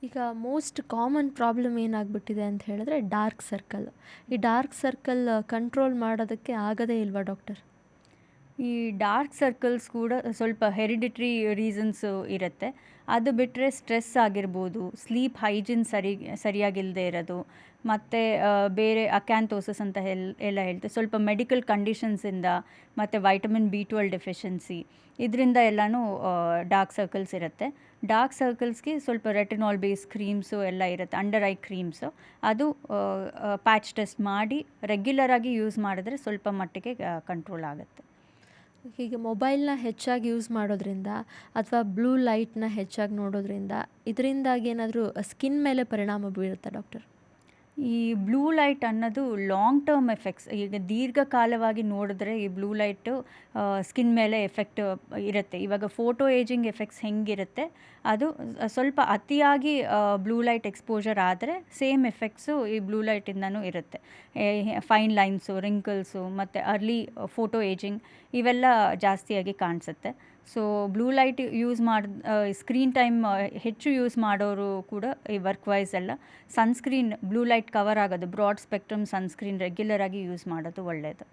ಈಗ most common problem ಏನಾಗ್ಬಿಟ್ಟಿದೆ ಅಂತ ಹೇಳಿದ್ರೆ ಡಾರ್ಕ್ ಸರ್ಕಲ್. ಈ ಡಾರ್ಕ್ ಸರ್ಕಲ್ ಕಂಟ್ರೋಲ್ ಮಾಡೋದಕ್ಕೆ ಆಗದೇ ಇಲ್ವಾ ಡಾಕ್ಟರ್? ಈ ಡಾರ್ಕ್ ಸರ್ಕಲ್ಸ್ ಕೂಡ ಸ್ವಲ್ಪ ಹೆರಿಡಿಟ್ರಿ ರೀಸನ್ಸು ಇರುತ್ತೆ. ಅದು ಬಿಟ್ಟರೆ ಸ್ಟ್ರೆಸ್ ಆಗಿರ್ಬೋದು, ಸ್ಲೀಪ್ ಹೈಜೀನ್ ಸರಿಯಾಗಿಲ್ಲದೆ ಇರೋದು, ಮತ್ತು ಬೇರೆ ಅಕ್ಯಾಂಥೋಸಿಸ್ ಅಂತ ಎಲ್ಲ ಹೇಳ್ತೀವಿ. ಸ್ವಲ್ಪ ಮೆಡಿಕಲ್ ಕಂಡೀಷನ್ಸಿಂದ ಮತ್ತು ವೈಟಮಿನ್ B12 ಡೆಫಿಷಿಯನ್ಸಿ ಇದರಿಂದ ಎಲ್ಲನೂ ಡಾರ್ಕ್ ಸರ್ಕಲ್ಸ್ ಇರುತ್ತೆ. ಡಾರ್ಕ್ ಸರ್ಕಲ್ಸ್ಗೆ ಸ್ವಲ್ಪ ರೆಟಿನಾಲ್ ಬೇಸ್ ಕ್ರೀಮ್ಸು ಎಲ್ಲ ಇರುತ್ತೆ, ಅಂಡರ್ ಐ ಕ್ರೀಮ್ಸು. ಅದು ಪ್ಯಾಚ್ ಟೆಸ್ಟ್ ಮಾಡಿ ರೆಗ್ಯುಲರಾಗಿ ಯೂಸ್ ಮಾಡಿದ್ರೆ ಸ್ವಲ್ಪ ಮಟ್ಟಿಗೆ ಕಂಟ್ರೋಲ್ ಆಗುತ್ತೆ. ಹೀಗೆ ಮೊಬೈಲ್ನ ಹೆಚ್ಚಾಗಿ ಯೂಸ್ ಮಾಡೋದ್ರಿಂದ ಅಥವಾ ಬ್ಲೂ ಲೈಟ್ನ ಹೆಚ್ಚಾಗಿ ನೋಡೋದ್ರಿಂದ ಇದರಿಂದಾಗಿ ಏನಾದರೂ ಸ್ಕಿನ್ ಮೇಲೆ ಪರಿಣಾಮ ಬೀರುತ್ತಾ ಡಾಕ್ಟರ್? ಈ ಬ್ಲೂ ಲೈಟ್ ಅನ್ನೋದು ಲಾಂಗ್ ಟರ್ಮ್ ಎಫೆಕ್ಟ್ಸ್. ಈಗ ದೀರ್ಘಕಾಲವಾಗಿ ನೋಡಿದ್ರೆ ಈ ಬ್ಲೂ ಲೈಟು ಸ್ಕಿನ್ ಮೇಲೆ ಎಫೆಕ್ಟ್ ಇರುತ್ತೆ. ಇವಾಗ ಫೋಟೋ ಏಜಿಂಗ್ ಎಫೆಕ್ಟ್ಸ್ ಹೆಂಗಿರುತ್ತೆ, ಅದು ಸ್ವಲ್ಪ ಅತಿಯಾಗಿ ಬ್ಲೂ ಲೈಟ್ ಎಕ್ಸ್ಪೋಜರ್ ಆದರೆ ಸೇಮ್ ಎಫೆಕ್ಟ್ಸು ಈ ಬ್ಲೂ ಲೈಟಿಂದನೂ ಇರುತ್ತೆ. ಫೈನ್ ಲೈನ್ಸು, ರಿಂಕಲ್ಸು ಮತ್ತು ಅರ್ಲಿ ಫೋಟೋ ಏಜಿಂಗ್ ಇವೆಲ್ಲ ಜಾಸ್ತಿಯಾಗಿ ಕಾಣಿಸುತ್ತೆ. So blue light use screen time ಹೆಚ್ಚು ಯೂಸ್ ಮಾಡೋರು ಕೂಡ ಈ ವರ್ಕ್ ವೈಸ್ ಎಲ್ಲ ಸನ್ಸ್ಕ್ರೀನ್, ಬ್ಲೂ ಲೈಟ್ ಕವರ್ ಆಗೋದು ಬ್ರಾಡ್ ಸ್ಪೆಕ್ಟ್ರಮ್ ಸನ್ಸ್ಕ್ರೀನ್ ರೆಗ್ಯುಲರಾಗಿ ಯೂಸ್ ಮಾಡೋದು ಒಳ್ಳೆಯದು.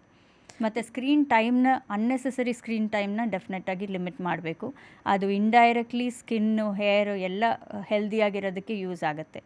ಮತ್ತು ಸ್ಕ್ರೀನ್ ಟೈಮ್ನ, ಅನ್ನೆಸೆಸರಿ ಸ್ಕ್ರೀನ್ ಟೈಮ್ನ ಡೆಫಿನೆಟಾಗಿ ಲಿಮಿಟ್ ಮಾಡಬೇಕು. ಅದು ಇಂಡೈರೆಕ್ಟ್ಲಿ ಸ್ಕಿನ್ನು, ಹೇರು ಎಲ್ಲ ಹೆಲ್ದಿಯಾಗಿರೋದಕ್ಕೆ ಯೂಸ್ ಆಗುತ್ತೆ.